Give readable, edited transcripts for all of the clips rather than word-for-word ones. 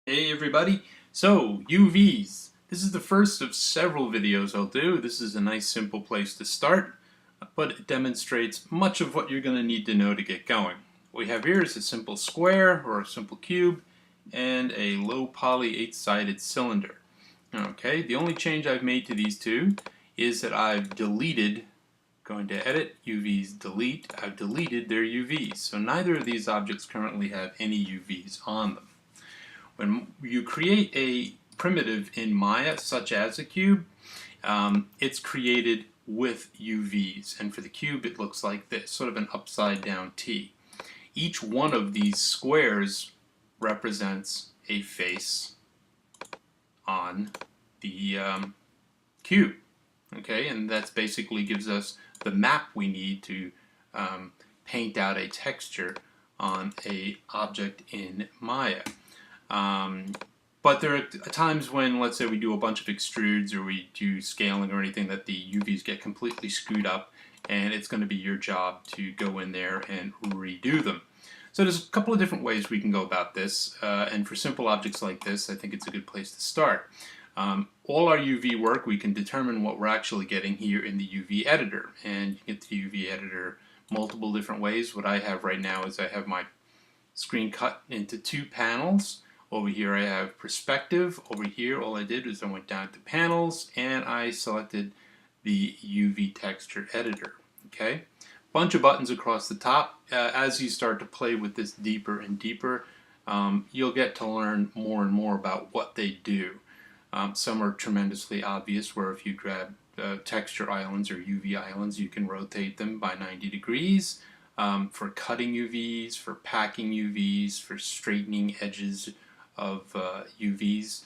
Hey everybody, so UVs. This is the first of several videos I'll do. This is a nice simple place to start, but it demonstrates much of what you're going to need to know to get going. What we have here is a simple square or a simple cube and a low poly 8-sided cylinder. Okay, the only change I've made to these two is that I've deleted, going to edit, UVs delete, I've deleted their UVs. So neither of these objects currently have any UVs on them. When you create a primitive in Maya, such as a cube, it's created with UVs. And for the cube, it looks like this, sort of an upside down T. Each one of these squares represents a face on the cube. Okay, and that basically gives us the map we need to paint out a texture on a object in Maya. But there are times when, let's say, we do a bunch of extrudes or we do scaling or anything, that the UVs get completely screwed up, and it's going to be your job to go in there and redo them. So there's a couple of different ways we can go about this, and for simple objects like this, I think it's a good place to start. All our UV work, we can determine what we're actually getting here in the UV editor, and you can get the UV editor multiple different ways. What I have right now is I have my screen cut into two panels. Over here I have perspective. Over here all I did is I went down to panels and I selected the UV texture editor. Okay, bunch of buttons across the top. As you start to play with this deeper and deeper, you'll get to learn more and more about what they do. Some are tremendously obvious, where if you grab texture islands or UV islands, you can rotate them by 90 degrees. For cutting UVs, for packing UVs, for straightening edges of UVs.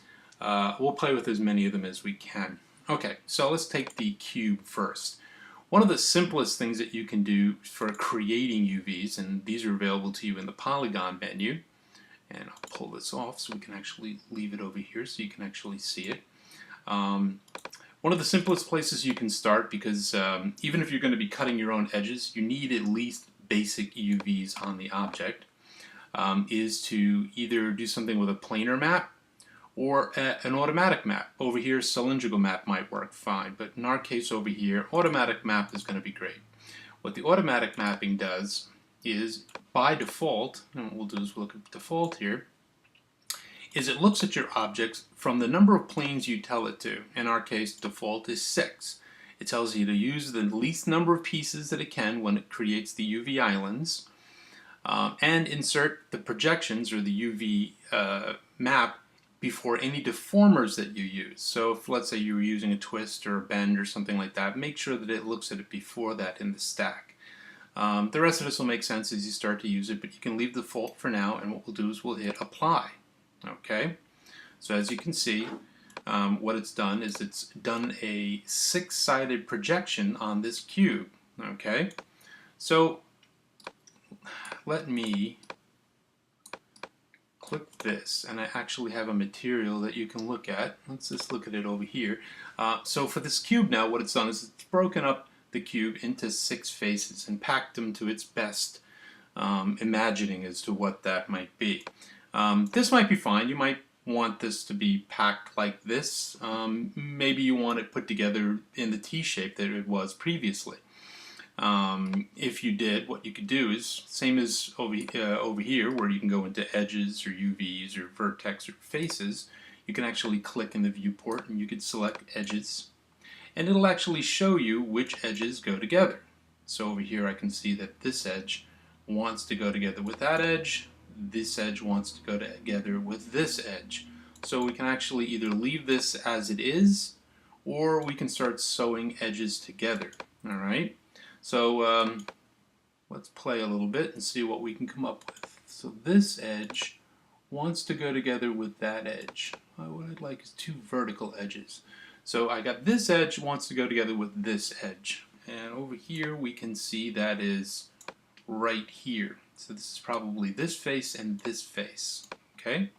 We'll play with as many of them as we can. Okay, so let's take the cube first. One of the simplest things that you can do for creating UVs, and these are available to you in the polygon menu, and I'll pull this off so we can actually leave it over here so you can actually see it. One of the simplest places you can start, because even if you're going to be cutting your own edges, you need at least basic UVs on the object, is to either do something with a planar map or an automatic map. Over here, cylindrical map might work fine, but in our case over here, automatic map is going to be great. What the automatic mapping does is, by default, and what we'll do is we'll look at default here, is it looks at your objects from the number of planes you tell it to. In our case, default is 6. It tells you to use the least number of pieces that it can when it creates the UV islands, and insert the projections or the UV map before any deformers that you use. So if, let's say, you were using a twist or a bend or something like that, make sure that it looks at it before that in the stack. The rest of this will make sense as you start to use it, but you can leave the default for now, and what we'll do is we'll hit apply. Okay, so as you can see, what it's done is it's done a 6-sided projection on this cube. Okay, so let me click this, and I actually have a material that you can look at. Let's just look at it over here. So for this cube now, what it's done is it's broken up the cube into 6 faces and packed them to its best imagining as to what that might be. This might be fine. You might want this to be packed like this. Maybe you want it put together in the T shape that it was previously. If you did, what you could do is, same as over here, where you can go into edges or UVs or vertex or faces, you can actually click in the viewport and you could select edges, and it'll actually show you which edges go together. So over here I can see that this edge wants to go together with that edge, this edge wants to go together with this edge. So we can actually either leave this as it is, or we can start sewing edges together. Alright, so let's play a little bit and see what we can come up with. So this edge wants to go together with that edge. What I'd like is 2 vertical edges. So I got this edge wants to go together with this edge. And over here we can see that is right here. So this is probably this face and this face. Okay.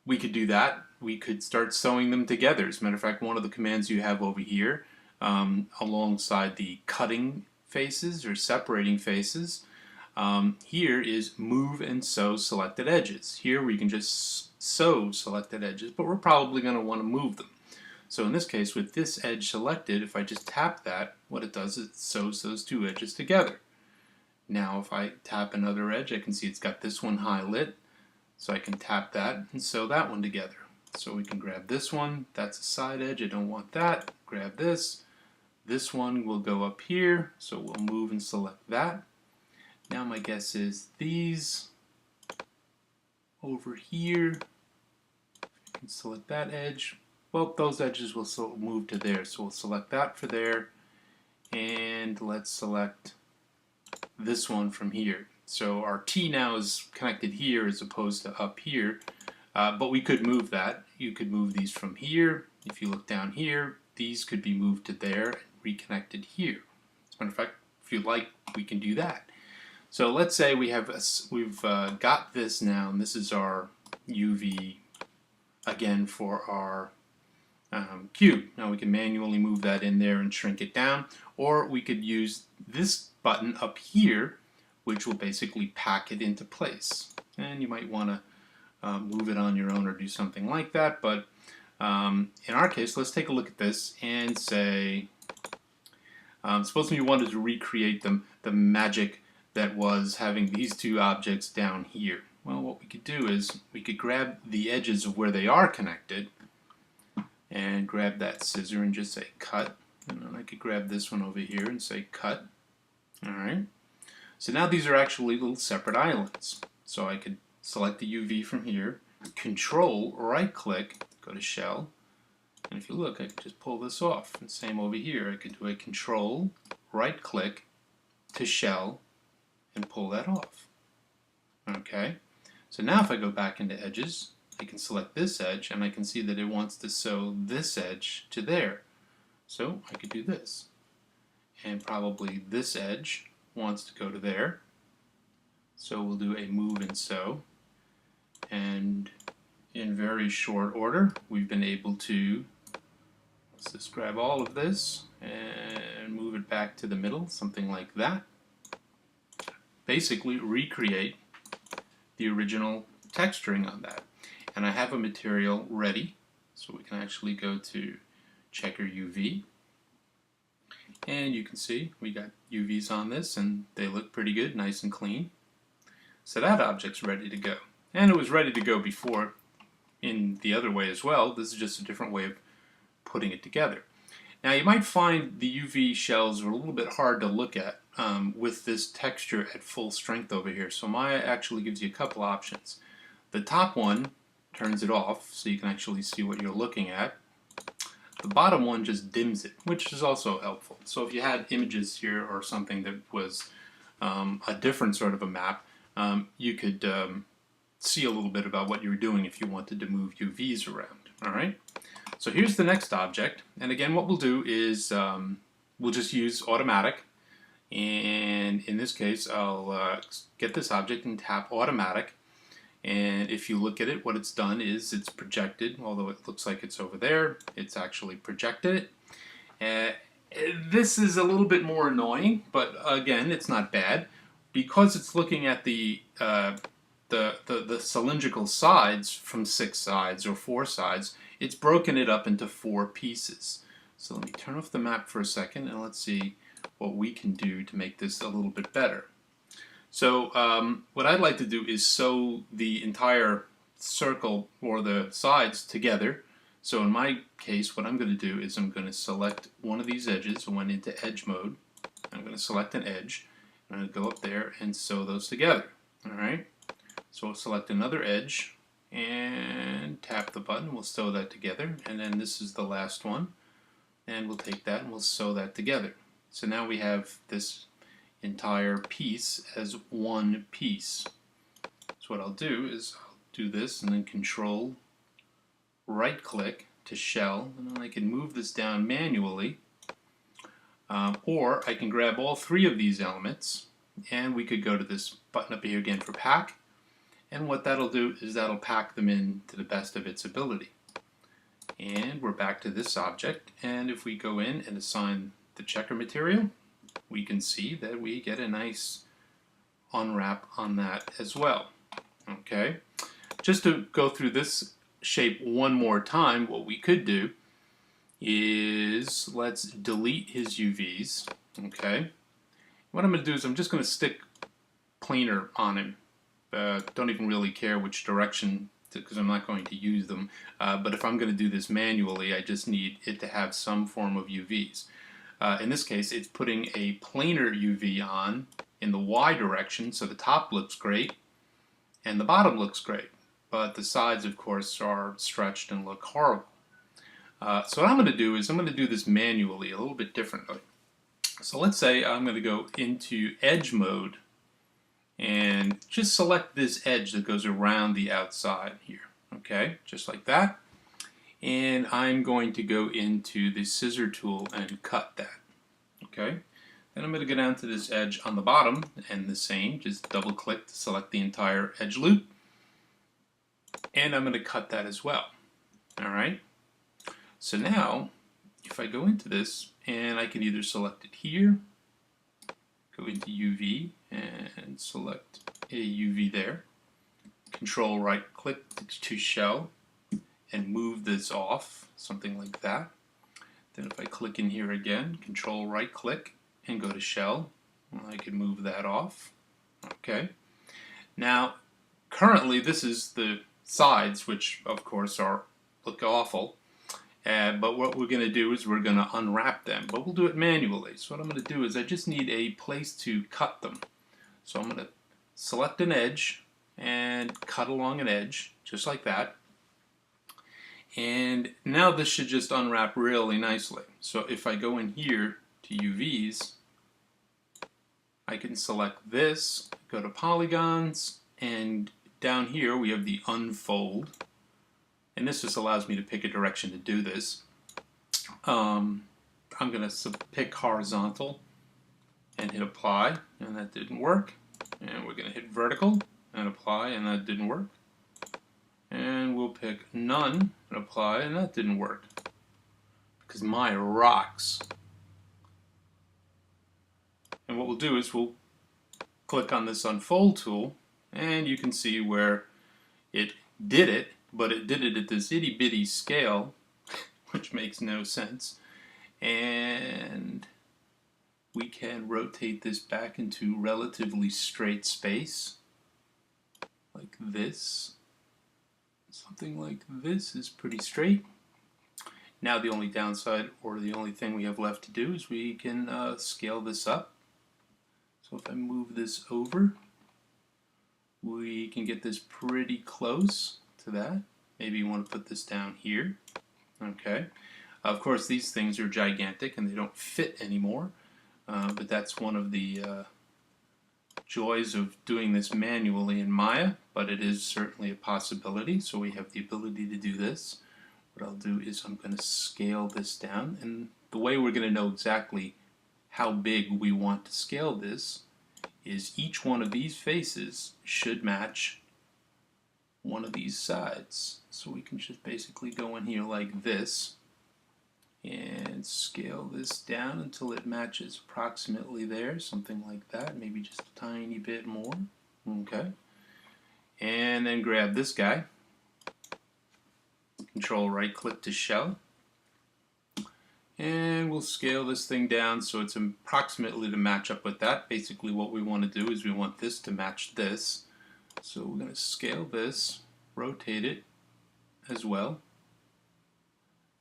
We could do that. We could start sewing them together. As a matter of fact, one of the commands you have over here, alongside the cutting faces or separating faces, Here is move and sew selected edges. Here we can just sew selected edges, but we're probably going to want to move them. So in this case, with this edge selected, if I just tap that, what it does is it sews those two edges together. Now if I tap another edge, I can see it's got this one highlighted, so I can tap that and sew that one together. So we can grab this one, that's a side edge, I don't want that, grab this. This one will go up here, so we'll move and select that. Now my guess is these over here, I can select that edge. Well, those edges will still move to there, so we'll select that for there, and let's select this one from here. So our T now is connected here as opposed to up here, but we could move that. You could move these from here. If you look down here, these could be moved to there and reconnected here. As a matter of fact, if you like, we can do that. So let's say we've got this now, and this is our UV again for our cube. Now we can manually move that in there and shrink it down, or we could use this button up here, which will basically pack it into place. And you might want to move it on your own or do something like that, but in our case, let's take a look at this and say, suppose we wanted to recreate the magic that was having these two objects down here. Well, what we could do is we could grab the edges of where they are connected and grab that scissor and just say cut, and then I could grab this one over here and say cut. Alright, so now these are actually little separate islands. So I could select the UV from here, control right click, go to shell, and if you look, I could just pull this off. And same over here, I could do a control right click to shell and pull that off. Okay, so now if I go back into edges, I can select this edge and I can see that it wants to sew this edge to there. So I could do this. And probably this edge wants to go to there. So we'll do a move and sew. And in very short order, we've been able to, let's just grab all of this and move it back to the middle, something like that. Basically recreate the original texturing on that. And I have a material ready, so we can actually go to checker UV. And you can see we got UVs on this and they look pretty good, nice and clean. So that object's ready to go. And it was ready to go before in the other way as well. This is just a different way of putting it together. Now you might find the UV shells are a little bit hard to look at with this texture at full strength over here. So Maya actually gives you a couple options. The top one turns it off so you can actually see what you're looking at. The bottom one just dims it, which is also helpful. So if you had images here or something that was a different sort of a map, you could see a little bit about what you were doing if you wanted to move UVs around. All right. So here's the next object, and again what we'll do is we'll just use automatic, and in this case I'll get this object and tap automatic, and if you look at it, what it's done is it's projected, although it looks like it's over there, it's actually projected it. This is a little bit more annoying, but again it's not bad because it's looking at the cylindrical sides from 6 sides or 4 sides. It's broken it up into 4 pieces. So let me turn off the map for a second and let's see what we can do to make this a little bit better. So what I'd like to do is sew the entire circle or the sides together. So in my case, what I'm going to do is I'm going to select one of these edges. I went into edge mode. I'm going to select an edge. I'm going to go up there and sew those together. All right. So we'll select another edge and tap the button. We'll sew that together, and then this is the last one, and we'll take that and we'll sew that together. So now we have this entire piece as one piece. So what I'll do is I'll do this and then control right click to shell, and then I can move this down manually, or I can grab all 3 of these elements and we could go to this button up here again for pack. And what that'll do is that'll pack them in to the best of its ability. And we're back to this object, and if we go in and assign the checker material, we can see that we get a nice unwrap on that as well. Okay, just to go through this shape one more time, what we could do is let's delete his UVs. Okay, what I'm going to do is I'm just going to stick planer on him. Don't even really care which direction because I'm not going to use them. But if I'm going to do this manually, I just need it to have some form of UVs. In this case, it's putting a planar UV on in the Y direction, so the top looks great and the bottom looks great. But the sides, of course, are stretched and look horrible. So what I'm going to do is I'm going to do this manually a little bit differently. So let's say I'm going to go into edge mode and just select this edge that goes around the outside here. Okay, just like that. And I'm going to go into the scissor tool and cut that. Okay, then I'm going to go down to this edge on the bottom and the same, just double click to select the entire edge loop. And I'm going to cut that as well. Alright, so now if I go into this, and I can either select it here, go into UV and select a UV there, control right click to shell and move this off, something like that. Then if I click in here again, control right click and go to shell, I can move that off. Okay, now currently this is the sides, which of course look awful. But what we're going to do is we're going to unwrap them, but we'll do it manually. So what I'm going to do is I just need a place to cut them. So I'm going to select an edge and cut along an edge, just like that. And now this should just unwrap really nicely. So if I go in here to UVs, I can select this, go to polygons, and down here we have the unfold. And this just allows me to pick a direction to do this. I'm going to pick horizontal and hit apply, and that didn't work. And we're going to hit vertical and apply, and that didn't work. And we'll pick none and apply, and that didn't work. Because Maya rocks. And what we'll do is we'll click on this unfold tool, and you can see where it did it, but it did it at this itty bitty scale, which makes no sense. And we can rotate this back into relatively straight space, like this. Something like this is pretty straight. Now the only downside, or the only thing we have left to do, is we can scale this up. So if I move this over, we can get this pretty close to that. Maybe you want to put this down here. Okay. Of course, these things are gigantic and they don't fit anymore. But that's one of the joys of doing this manually in Maya, but it is certainly a possibility. So we have the ability to do this. What I'll do is I'm going to scale this down, and the way we're going to know exactly how big we want to scale this is each one of these faces should match one of these sides. So we can just basically go in here like this and scale this down until it matches approximately there, something like that, maybe just a tiny bit more. Okay, and then grab this guy, control right click to shell, and we'll scale this thing down so it's approximately to match up with that. Basically what we want to do is we want this to match this, so we're going to scale this, rotate it as well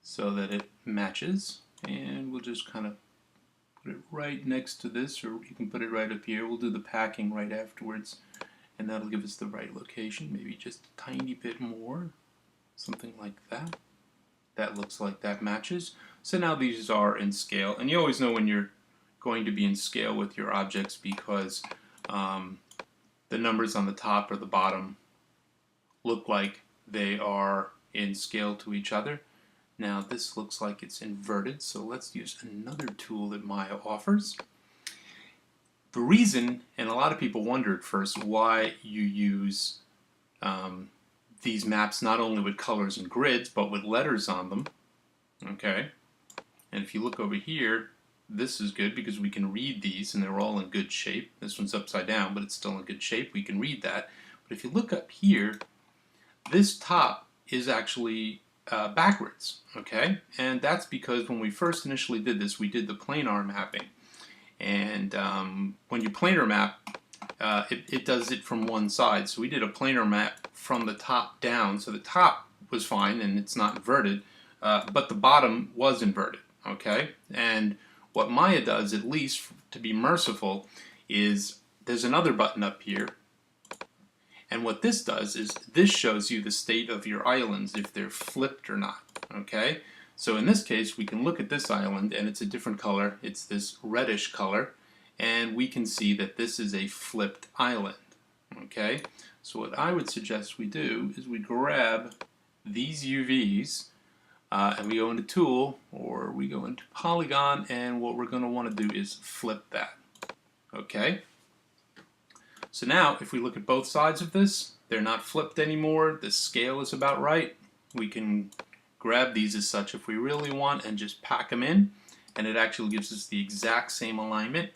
so that it matches, and we'll just kind of put it right next to this, or you can put it right up here. We'll do the packing right afterwards, and that'll give us the right location, maybe just a tiny bit more, something like that. That looks like that matches. So now these are in scale, and you always know when you're going to be in scale with your objects because the numbers on the top or the bottom look like they are in scale to each other. Now this looks like it's inverted, so let's use another tool that Maya offers. The reason, and a lot of people wonder at first, why you use these maps not only with colors and grids, but with letters on them. Okay, and if you look over here, this is good because we can read these and they're all in good shape. This one's upside down, but it's still in good shape. We can read that. But if you look up here, this top is actually backwards, okay? And that's because when we first initially did this, we did the planar mapping. And when you planar map, it does it from one side. So we did a planar map from the top down. So the top was fine and it's not inverted, but the bottom was inverted, okay? And what Maya does, at least to be merciful, is there's another button up here. And what this does is this shows you the state of your islands, if they're flipped or not, okay? So in this case, we can look at this island and it's a different color. It's this reddish color. And we can see that this is a flipped island, okay? So what I would suggest we do is we grab these UVs and we go into Tool, or we go into Polygon, and what we're going to want to do is flip that, okay? So now, if we look at both sides of this, they're not flipped anymore. The scale is about right. We can grab these as such if we really want and just pack them in, and it actually gives us the exact same alignment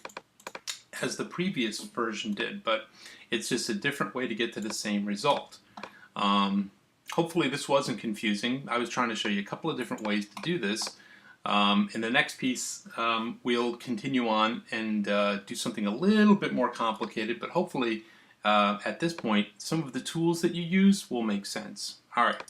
as the previous version did, but it's just a different way to get to the same result. Hopefully this wasn't confusing. I was trying to show you a couple of different ways to do this. In the next piece, we'll continue on and do something a little bit more complicated, but hopefully at this point, some of the tools that you use will make sense. All right.